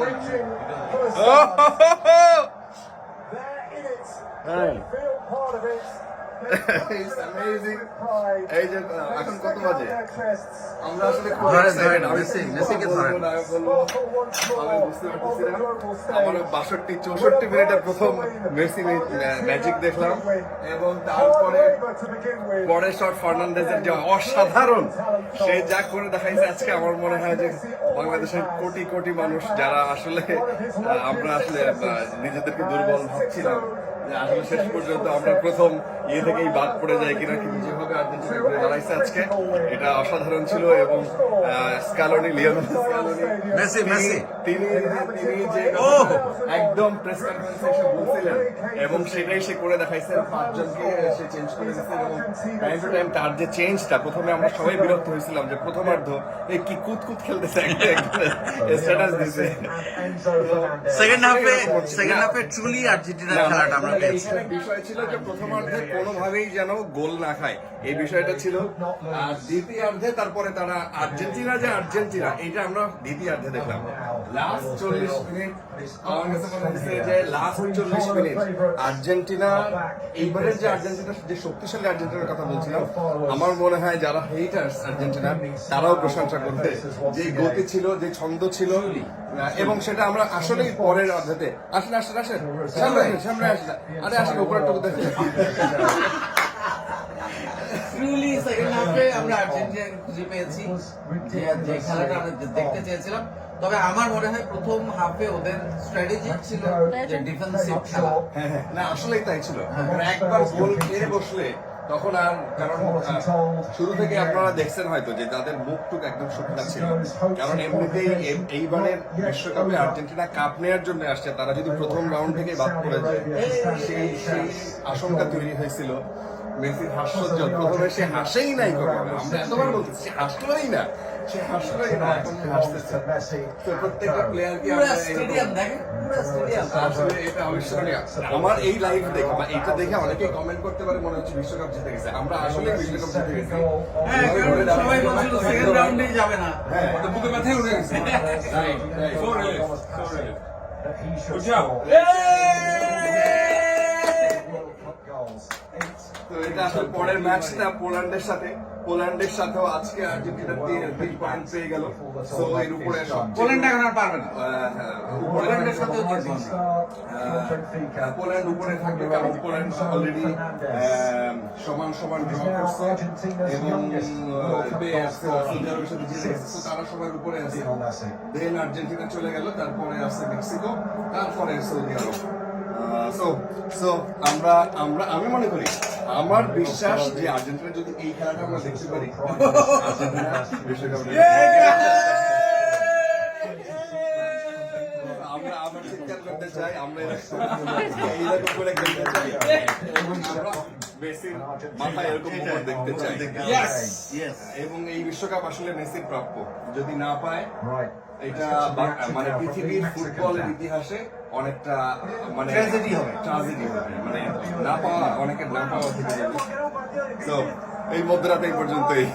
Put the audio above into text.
reaching for the stars. There it is. Hey. Feel part of it. It's amazing. এই যে এখন কত বাজে? আমরা আসলে খুব ধরেন, excited। আমি মেসিকে ধরেন। আমি বুঝতে পারতেছি না। আমার 62-64 মিনিটের প্রথম মেসি ম্যাজিক দেখলাম এবং তারপরে পরে শট ফার্নান্ডেজের যে অসাধারণ সে যা করে দেখাইছে আজকে আমার মনে হয় যে বাংলাদেশের কোটি কোটি মানুষ যারা আসলে আমরা আসলে নিজেদেরকে দুর্বল ভাবছিলাম যে আসলে শেষ পর্যন্ত আমরা প্রথম থেকেই বাদ পড়ে যায় কিনা, কিন্তু যেভাবে আর্জেন্টিনা ঘুরে দাঁড়াইছে আজকে এটা অসাধারণ ছিল। এবং স্ক্যালোনি, লিওনেল স্ক্যালোনি মেসি তিনি যে একদম প্রেস কনফারেন্সে এসে বলছিলেন এবং সেটাই সে করে দেখাইছেন, 5 জনকে সে চেঞ্জ করে দিয়েছে এবং টাইম টু টাইম তার যে চেঞ্জটা, প্রথমে আমরা সবাই বিরক্ত হয়েছিলাম যে প্রথমার্ধ এই কি কুতকুত খেলতেছে, স্ট্যাটাস দিছে। সেকেন্ড হাফে ট্রুলি আর্জেন্টিনার খেলাটা আমরা পেয়েছি। বিষয় ছিল যে প্রথমার্ধে কোনোভাবেই যেন গোল না খায়, এই বিষয়টা ছিল। আর দ্বিতীয়ার্ধে তারপরে তারা আর্জেন্টিনা এটা আমরা দ্বিতীয়ার্ধে দেখলাম। লাস্ট 40 মিনিট আমার কাছে মনে হচ্ছে যে লাস্ট 40 মিনিট আর্জেন্টিনা, এইবারের যে আর্জেন্টিনা, যে শক্তিশালী আর্জেন্টিনার কথা বলছিলাম, আমার মনে হয় যারা হেটার্স আর্জেন্টিনা তারাও প্রশংসা করবে। যে গতি ছিল, যে ছন্দ ছিল, এবং সেটা আমরা আসলেই পরের অর্ধেতে আসেন সামনে আসেন, আরে আসেন উপরেরটুকু দেখে। ট্রুলি সেকেন্ড হাফে আমরা আর্জেন্টিনাকে খুঁজে পেয়েছি, যে খেলাটা আমরা দেখতে চেয়েছিলাম। তবে আমার মনে হয় প্রথম হাফে ওদের স্ট্র্যাটেজি ছিল যে ডিফেন্সিভ খেলা। হ্যাঁ, না আসলেই তাই ছিল। একবার গোল খেয়ে বসলে তখন আর, কারণ শুরু থেকে আপনারা দেখছেন হয়তো যে তাদের মুখটুক একদম শুকনা ছিল, কারণ এমনিতেই এইবারের বিশ্বকাপে আর্জেন্টিনা কাপ নেওয়ার জন্য আসছে, তারা যদি প্রথম রাউন্ড থেকে বাদ পড়ে যায় সেই আশঙ্কা তৈরি হয়েছিল। মেসির হাস্যোজ্জ্বল, প্রথমে সে হাসেই নাই কখনো, আমরা এতবার বলতেছি সে হাসলোই না, সে হাসলোই না, এখন হাসতেছে। তো প্রত্যেকটা প্লেয়ারকে আসলে এটা অবিস্মরণীয়। আমার এই লাইভ দেখে বা এটা দেখে অনেকেই কমেন্ট করতে পারে মনে হচ্ছে বিশ্বকাপ জিতে গেছে, আমরা আসলে বিশ্বকাপ জিতে গেছি। সবাই বলছিল সেকেন্ড রাউন্ডেই যাবে না, বুকে মাথায় উঠে গেছে। তো এটা আসলে পরের ম্যাচটা পোল্যান্ডের সাথেও আজকে আর্জেন্টিনা 3 পয়েন্ট পেয়ে গেল। সো এর উপরে পোল্যান্ড এখন আর পারবে না, পোল্যান্ডের সাথেও পোল্যান্ড উপরে থাকবে, কারণ পোল্যান্ড অলরেডি সমান ড্র করছে এবং সৌদি আরবের সাথে জিতে গেছে, তো তারা সবার উপরে আছে। দেন আর্জেন্টিনা চলে গেল, তারপরে আছে মেক্সিকো, তারপরে সৌদি আরব। আমি মনে করি, আমার বিশ্বাস যে আর্জেন্টিনা যদি এই খেলাটা আমরা দেখতে পারি, আর্জেন্টিনা বিশ্বকাপ আমরা চিৎকার করতে চাই, আমরা এইরকম করে খেলতে চাই এবং আমরা মেসির মাথায় এরকম উপর দেখতে চাই। এবং এই বিশ্বকাপ আসলে মেসির প্রাপ্য, যদি না পায় এটা মানে পৃথিবীর ফুটবলের ইতিহাসে অনেকটা মানে ট্র্যাজেডি হবে, মানে না পাওয়া, অনেকের না পাওয়া থেকে যাবে। তো এই মধ্যরাতে এই পর্যন্তই।